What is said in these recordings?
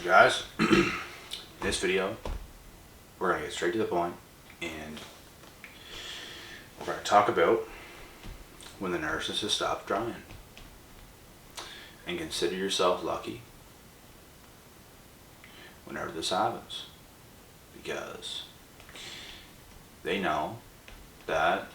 So guys, in this video, we're going to get straight to the point, and we're going to talk about when the narcissist stops trying. And consider yourself lucky whenever this happens, because they know that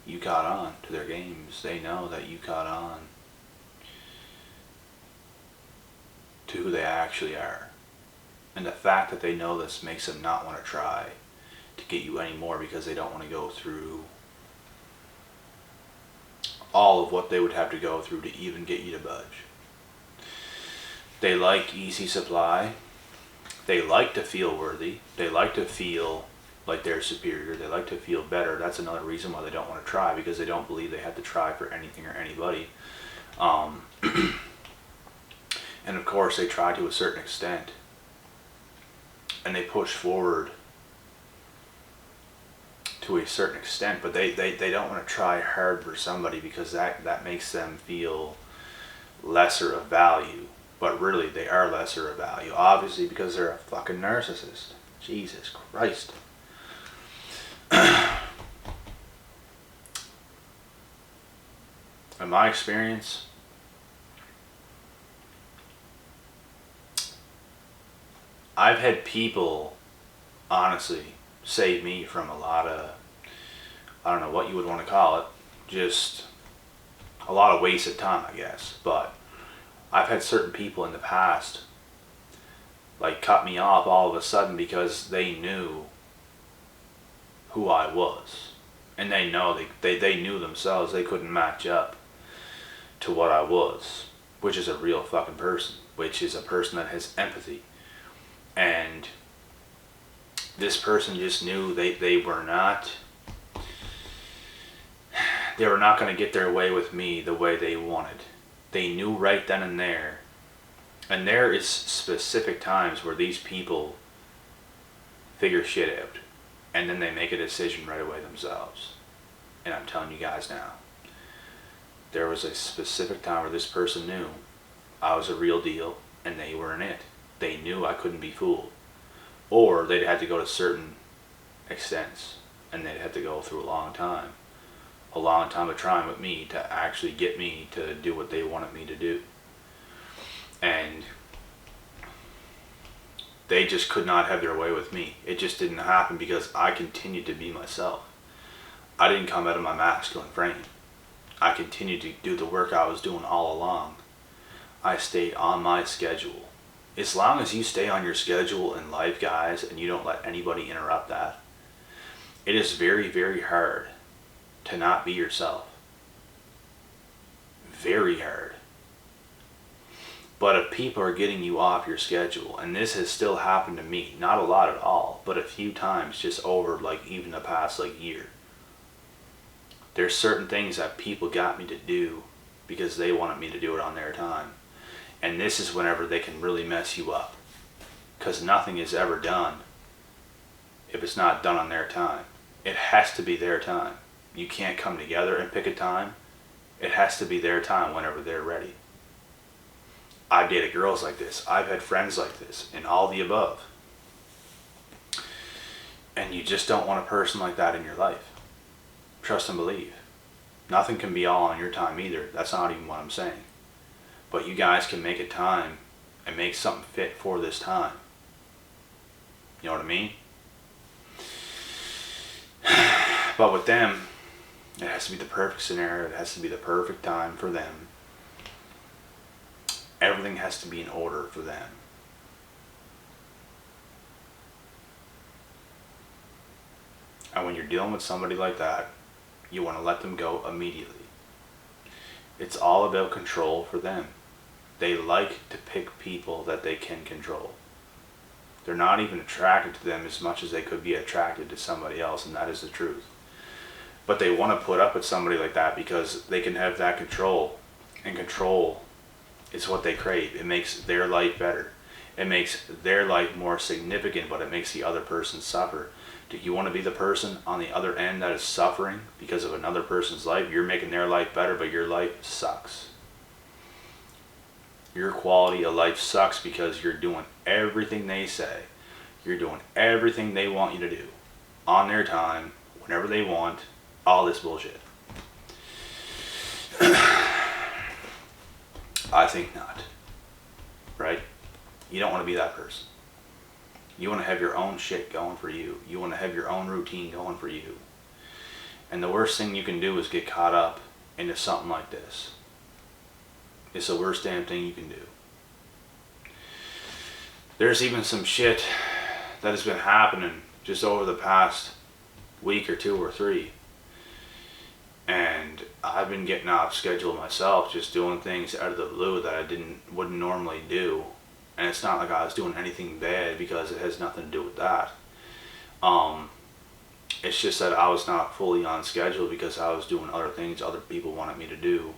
you caught on to their games. They know that you caught on to who they actually are. And the fact that they know this makes them not want to try to get you anymore, because they don't want to go through all of what they would have to go through to even get you to budge. They like easy supply. They like to feel worthy. They like to feel like they're superior. They like to feel better. That's another reason why they don't want to try, because they don't believe they have to try for anything or anybody. And of course they try to a certain extent, and they push forward to a certain extent, but they don't want to try hard for somebody, because that makes them feel lesser of value. But really they are lesser of value, obviously, because they're a fucking narcissist. Jesus Christ. In my experience, I've had people honestly save me from a lot of, I don't know what you would want to call it, just a lot of wasted time, I guess. But I've had certain people in the past like cut me off all of a sudden because they knew who I was, and they know they knew themselves they couldn't match up to what I was, which is a real fucking person, which is a person that has empathy. And this person just knew they were not going to get their way with me the way they wanted. They knew right then and there. And there is specific times where these people figure shit out, and then they make a decision right away themselves. And I'm telling you guys now, there was a specific time where this person knew I was a real deal and they weren't it. They knew I couldn't be fooled, or they'd had to go to certain extents, and they'd had to go through a long time of trying with me to actually get me to do what they wanted me to do. And they just could not have their way with me. It just didn't happen, because I continued to be myself. I didn't come out of my masculine frame. I continued to do the work I was doing all along. I stayed on my schedule. As long as you stay on your schedule in life, guys, and you don't let anybody interrupt that, it is very, very hard to not be yourself. Very hard. But if people are getting you off your schedule, and this has still happened to me, not a lot at all, but a few times just over like even the past like year, there's certain things that people got me to do because they wanted me to do it on their time. And this is whenever they can really mess you up, because nothing is ever done if it's not done on their time. It has to be their time. You can't come together and pick a time. It has to be their time whenever they're ready. I've dated girls like this. I've had friends like this, and all the above. And you just don't want a person like that in your life. Trust and believe. Nothing can be all on your time either. That's not even what I'm saying. But you guys can make a time and make something fit for this time. You know what I mean? But with them, it has to be the perfect scenario. It has to be the perfect time for them. Everything has to be in order for them. And when you're dealing with somebody like that, you want to let them go immediately. It's all about control for them. They like to pick people that they can control. They're not even attracted to them as much as they could be attracted to somebody else, and that is the truth. But they want to put up with somebody like that because they can have that control, and control is what they crave. It makes their life better. It makes their life more significant, but it makes the other person suffer. Do you want to be the person on the other end that is suffering because of another person's life? You're making their life better, but your life sucks. Your quality of life sucks because you're doing everything they say. You're doing everything they want you to do. On their time, whenever they want, all this bullshit. I think not. Right? You don't want to be that person. You want to have your own shit going for you. You want to have your own routine going for you. And the worst thing you can do is get caught up into something like this. It's the worst damn thing you can do. There's even some shit that has been happening just over the past week or 2 or 3. And I've been getting off schedule myself, just doing things out of the blue that I wouldn't normally do. And it's not like I was doing anything bad, because it has nothing to do with that. It's just that I was not fully on schedule because I was doing other things other people wanted me to do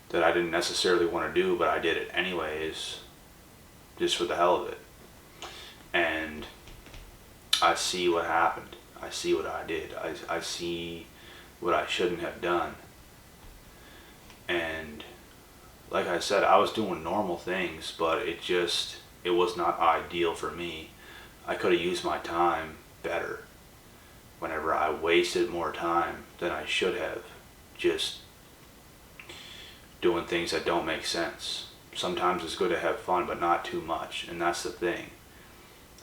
that I didn't necessarily want to do, but I did it anyways, just for the hell of it. And I see what happened. I see what I did. I see what I shouldn't have done. And like I said, I was doing normal things, but it was not ideal for me. I could have used my time better whenever I wasted more time than I should have, just doing things that don't make sense. Sometimes it's good to have fun, but not too much, and that's the thing.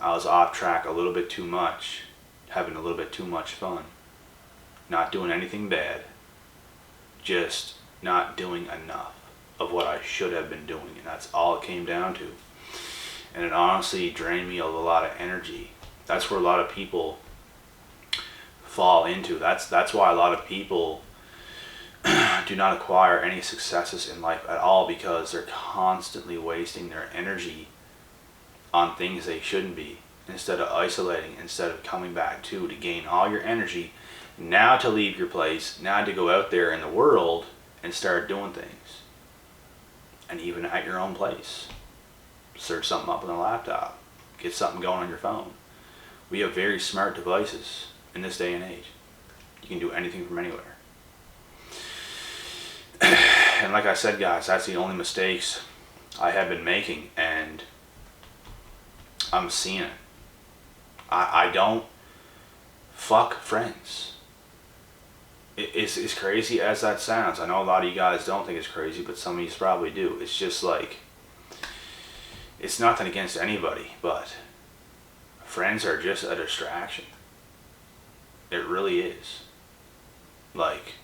I was off track a little bit too much, having a little bit too much fun, not doing anything bad, just not doing enough of what I should have been doing, and that's all it came down to. And it honestly drained me of a lot of energy. That's where a lot of people fall into. That's why a lot of people do not acquire any successes in life at all, because they're constantly wasting their energy on things they shouldn't be, instead of isolating, instead of coming back to gain all your energy, now to leave your place, now to go out there in the world and start doing things. And even at your own place, search something up on the laptop, get something going on your phone. We have very smart devices in this day and age. You can do anything from anywhere. And like I said, guys, that's the only mistakes I have been making, and I'm seeing it. I don't fuck friends. It's crazy as that sounds. I know a lot of you guys don't think it's crazy, but some of you probably do. It's just like, it's nothing against anybody, but friends are just a distraction. It really is. Like,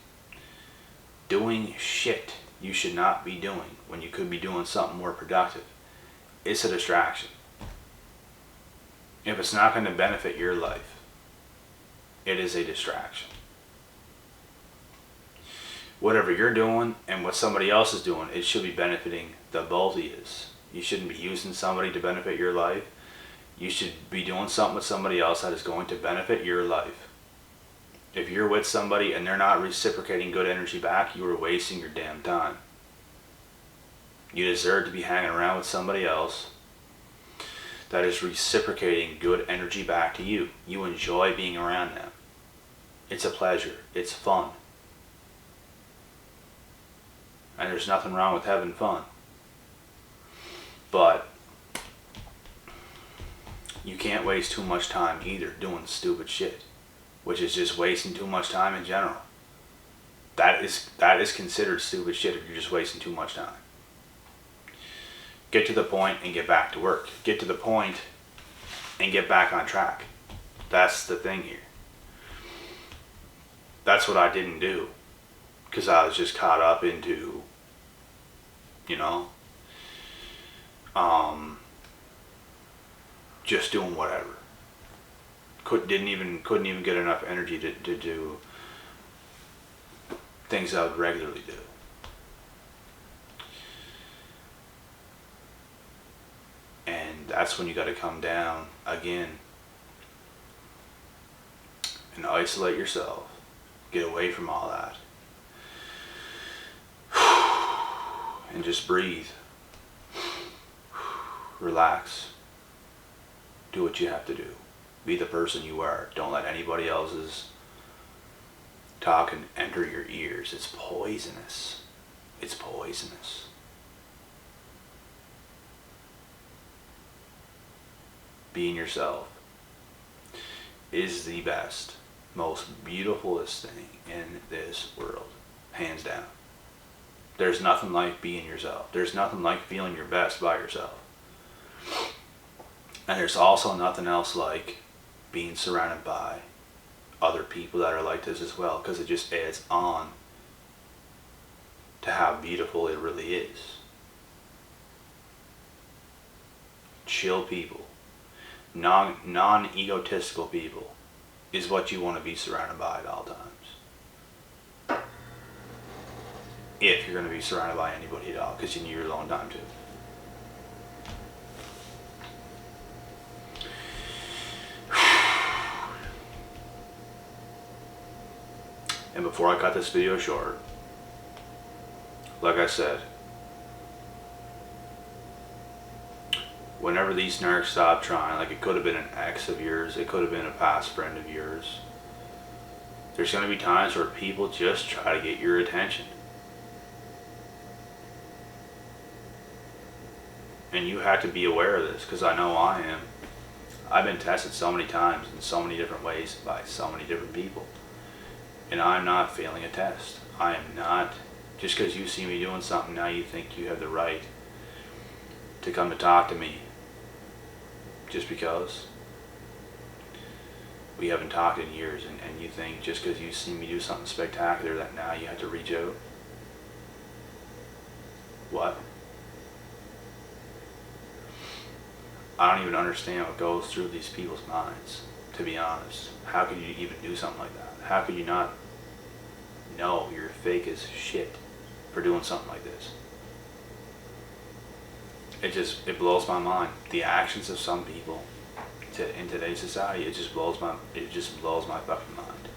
doing shit you should not be doing when you could be doing something more productive. It's a distraction. If it's not going to benefit your life, it is a distraction. Whatever you're doing and what somebody else is doing, it should be benefiting the both of you. You shouldn't be using somebody to benefit your life. You should be doing something with somebody else that is going to benefit your life. If you're with somebody and they're not reciprocating good energy back, you are wasting your damn time. You deserve to be hanging around with somebody else that is reciprocating good energy back to you. You enjoy being around them. It's a pleasure. It's fun. And there's nothing wrong with having fun. But you can't waste too much time either doing stupid shit, which is just wasting too much time in general. That is considered stupid shit if you're just wasting too much time. Get to the point and get back to work. Get to the point and get back on track. That's the thing here. That's what I didn't do, because I was just caught up into, just doing whatever. Couldn't even get enough energy to do things I would regularly do. And that's when you got to come down again and isolate yourself. Get away from all that. And just breathe. Relax. Do what you have to do. Be the person you are. Don't let anybody else's talking enter your ears. It's poisonous. It's poisonous. being yourself is the best, most beautifulest thing in this world, hands down. There's nothing like being yourself. There's nothing like feeling your best by yourself. And there's also nothing else like being surrounded by other people that are like this as well, because it just adds on to how beautiful it really is. Chill people, non-egotistical people is what you want to be surrounded by at all times. If you're going to be surrounded by anybody at all, because you need your alone time too. And before I cut this video short, like I said, whenever these narcs stop trying, like it could have been an ex of yours, it could have been a past friend of yours, there's going to be times where people just try to get your attention. And you have to be aware of this, because I know I am. I've been tested so many times in so many different ways by so many different people. And I'm not failing a test. I am not. Just because you see me doing something, now you think you have the right to come to talk to me. Just because we haven't talked in years, and you think just because you see me do something spectacular that now you have to reach out. What? I don't even understand what goes through these people's minds, to be honest. How could you even do something like that? How could you not know you're fake as shit for doing something like this? It blows my mind. The actions of some people in today's society, it just blows my fucking mind.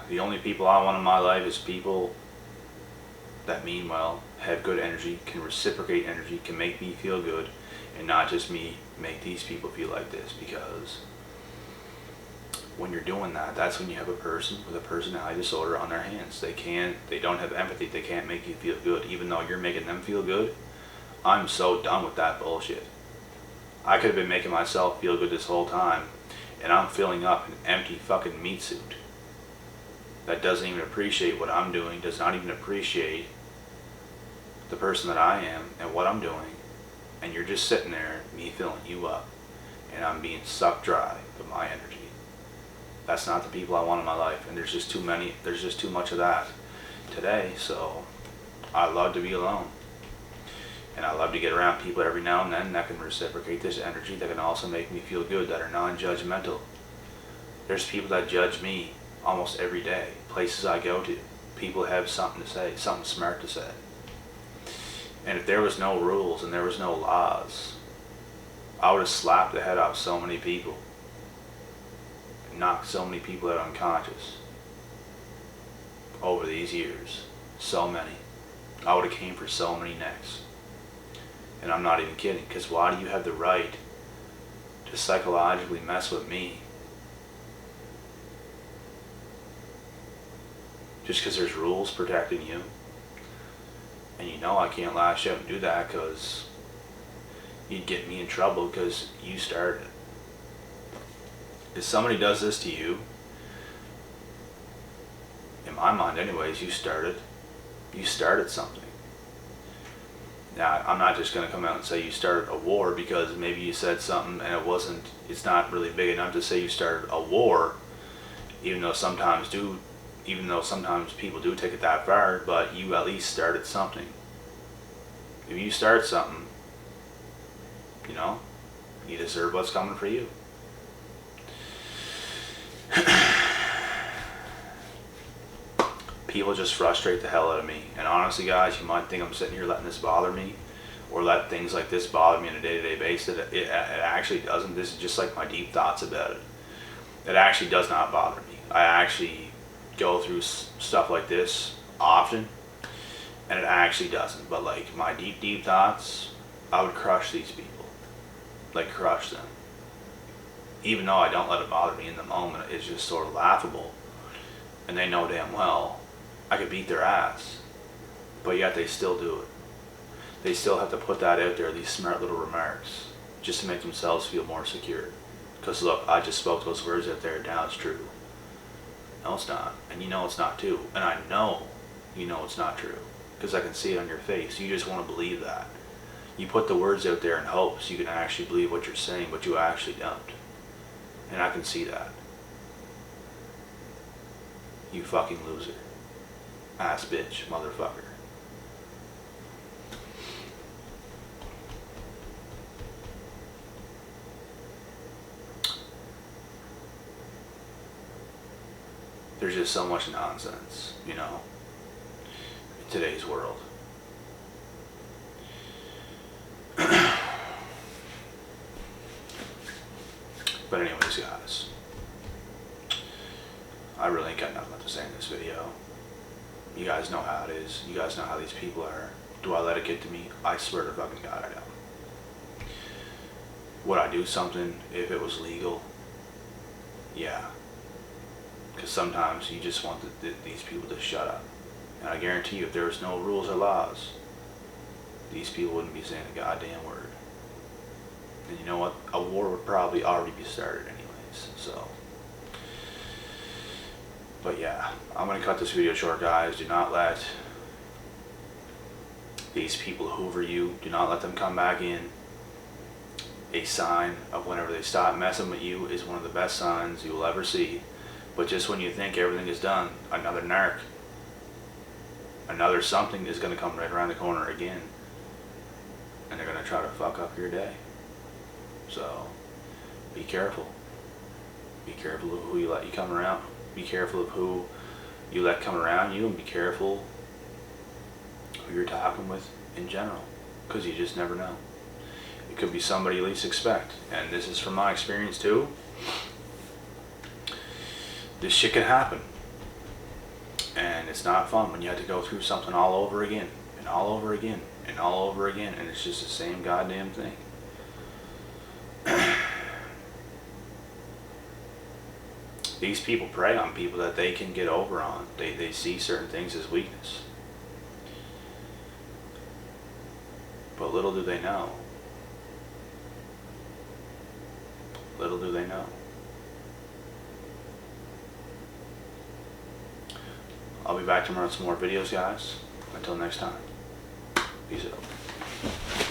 The only people I want in my life is people that mean well, have good energy, can reciprocate energy, can make me feel good, and not just me make these people feel like this. Because when you're doing that, that's when you have a person with a personality disorder on their hands. They don't have empathy, they can't make you feel good, even though you're making them feel good. I'm so done with that bullshit. I could have been making myself feel good this whole time, and I'm filling up an empty fucking meat suit that doesn't even appreciate what I'm doing, does not even appreciate the person that I am and what I'm doing. And you're just sitting there, me filling you up, and I'm being sucked dry of my energy. That's not the people I want in my life, and there's just too much of that today. So I love to be alone, and I love to get around people every now and then that can reciprocate this energy, that can also make me feel good, that are non-judgmental. There's people that judge me almost every day, places I go to. People have something to say, something smart to say. And if there was no rules and there was no laws, I would have slapped the head off so many people, and knocked so many people out unconscious over these years. So many. I would have came for so many necks. And I'm not even kidding, because why do you have the right to psychologically mess with me? Just because there's rules protecting you. And you know I can't lash out and do that, because you'd get me in trouble because you started. If somebody does this to you, in my mind anyways, you started something. Now, I'm not just going to come out and say you started a war, because maybe you said something and it's not really big enough to say you started a war, even though sometimes people do take it that far, but you at least started something. If you start something, you deserve what's coming for you. People just frustrate the hell out of me. And honestly, guys, you might think I'm sitting here letting this bother me, or let things like this bother me on a day-to-day basis. It actually doesn't. This is just like my deep thoughts about it. It actually does not bother me. I actually go through stuff like this often, and it actually doesn't. But like my deep thoughts, I would crush these people, like crush them. even though I don't let it bother me in the moment, it's just sort of laughable. And they know damn well I could beat their ass, but yet they still do it. They still have to put that out there, these smart little remarks, just to make themselves feel more secure. Because look, I just spoke those words out there, now it's true. No, it's not. And you know it's not too. And I know you know it's not true, because I can see it on your face. You just want to believe that. You put the words out there in hopes you can actually believe what you're saying, but you actually don't. And I can see that. You fucking loser. Ass bitch, motherfucker. There's just so much nonsense, you know, in today's world. But anyways, guys, I really ain't got nothing to say in this video. You guys know how it is. You guys know how these people are. Do I let it get to me? I swear to fucking God, I don't. Would I do something if it was legal? Yeah. Because sometimes you just want these people to shut up. And I guarantee you, if there was no rules or laws, these people wouldn't be saying a goddamn word. And you know what? A war would probably already be started anyways. So, but yeah, I'm going to cut this video short, guys. Do not let these people hoover you. Do not let them come back in. A sign of whenever they stop messing with you is one of the best signs you will ever see. But just when you think everything is done, another narc, another something is going to come right around the corner again. And they're going to try to fuck up your day. So, be careful. Be careful of who you let you come around. Be careful of who you let come around you, and be careful who you're talking with in general. Because you just never know. It could be somebody you least expect. And this is from my experience too. This shit can happen. And it's not fun when you have to go through something all over again. And all over again. And all over again. And it's just the same goddamn thing. These people prey on people that they can get over on. They see certain things as weakness. But little do they know. Little do they know. I'll be back tomorrow with some more videos, guys. Until next time. Peace out.